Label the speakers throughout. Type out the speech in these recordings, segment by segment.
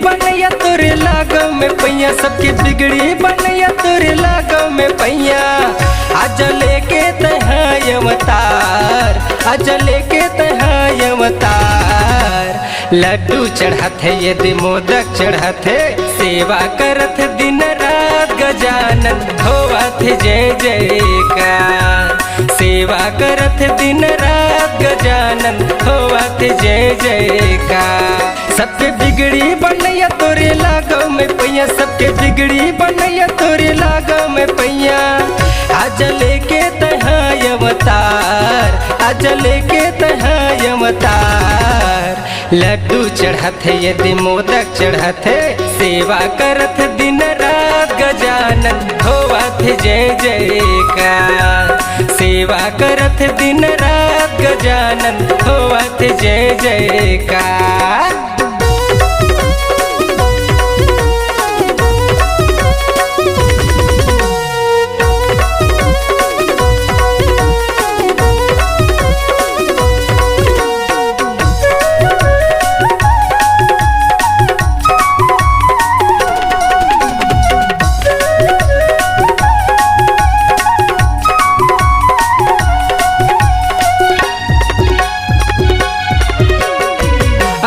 Speaker 1: बनैया तोरे लागो में पैया, सबके बिगड़ी बनैया तोरे लागो में पैया। आज लेके तहाय अवतार, आज लेके तहाय अवतार। लड्डू चढ़त है यदि मोदक चढ़त है, सेवा करत दिन रात गजानन होवत जय जयकार। सेवा करत दिन रात गजानन होवत जय जयकार। सबके बिगड़ी बनैया तोरे लागो में पैया, सबके बिगड़ी बनैया तोरे लागो में पैया। आज लेके तहाय अवतार, आज लेके तहाय अवतार। लड्डू चढ़त है यदि मोदक चढ़त है, सेवा करत दिन रात गजानन होवत जय जयकार। सेवा करत दिन रात गजानन होवत जय जयकार।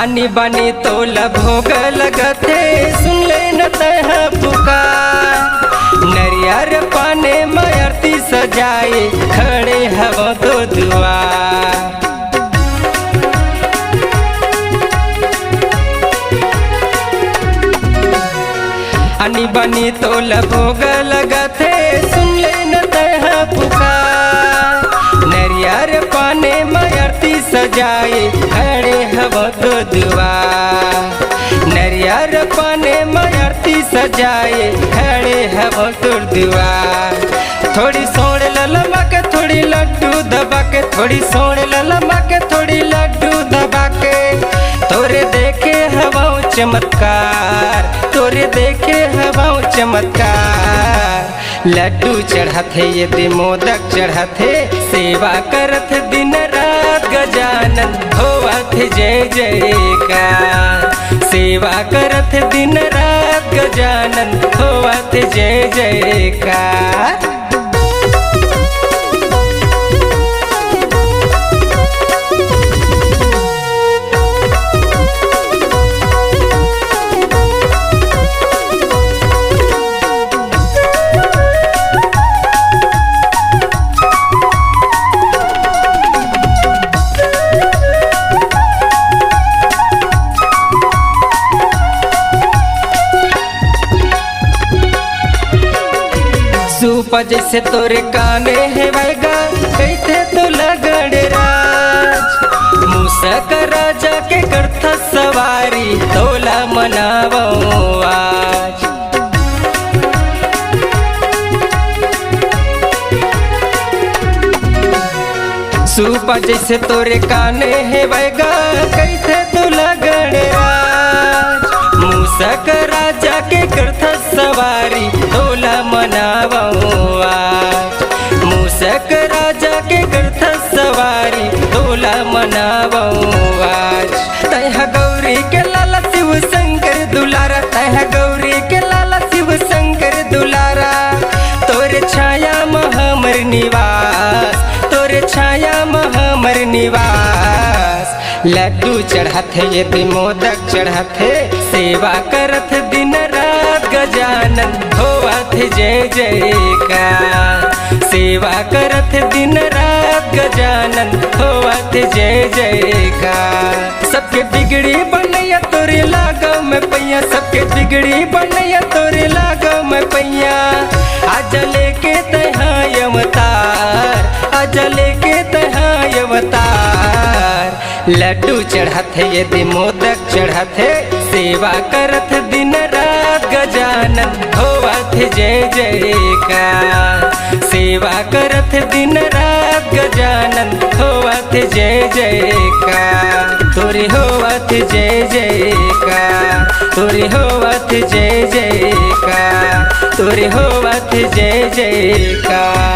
Speaker 1: आनी बानी तोला भोग लगते, सुन ले न तह पुकार। नरियर पाने में आरती सजाए, खड़े हवो तो दुआर। आनी बानी तोला भोग लगते, सुन ले न तह पुकार। नरियर पाने में आरती सजाए, खड़े हवो तो दुआर। नरियर पाने में आरती सजाए, खड़े हवो तो दुआर। थोड़ी सोड़ ललमा के थोड़ी लड्डू दबा के, थोड़ी सोड़ ललमा के थोड़ी लड्डू दबा के। तोरे देखे हवा चमत्कार, तोरे देखे हवा चमत्कार। लड्डू चढ़त है यदि मोदक चढ़त है, सेवा करत दिन रात गजानन होवत जय जयकार। सेवा करत दिन रात गजानन होवत जय जयकार। सूपा जैसे तोरे काने है वैगा, कैथे तो लगड़ राज। मूसक राजा के करथा सवारी, तोला मनावो आज। सूपा जैसे तोरे काने है वैगा, कैथे तो लगड़ राज। मूसक राजा के करथा सवारी, तोला मनावो आज। मूसक राजा के करथा सवारी, तोला मनावो आज। तह गौरी के लाला शिव शंकर दुलारा, तह गौरी के लाला शिव शंकर दुलारा। तोरे छाया में हमर निवास, तोरे छाया में हमर निवास। लड्डू चढ़त है यदि मोदक चढ़त है, सेवा करत दिन रात गजानन होवत जय जयकार। सेवा करत दिन रात गजानन होवत जय जयकार। सबके बिगड़ी बनैया तोरे लागो में पैया, सबके बिगड़ी बनैया तोरे लागो में पैया। आज लेके तहाय अवतार, आज लेके तहाय अवतार। लड्डू चढ़त है यदि मोदक चढ़त है, सेवा करत दिन रात गजानन होवत जय जयकार। सेवा करत दिन रात गजानन होवत जय जयकार। तोरे होवत जय जयकार, तोरे होवत जय जयकार, तोरे होवत जय जयकार।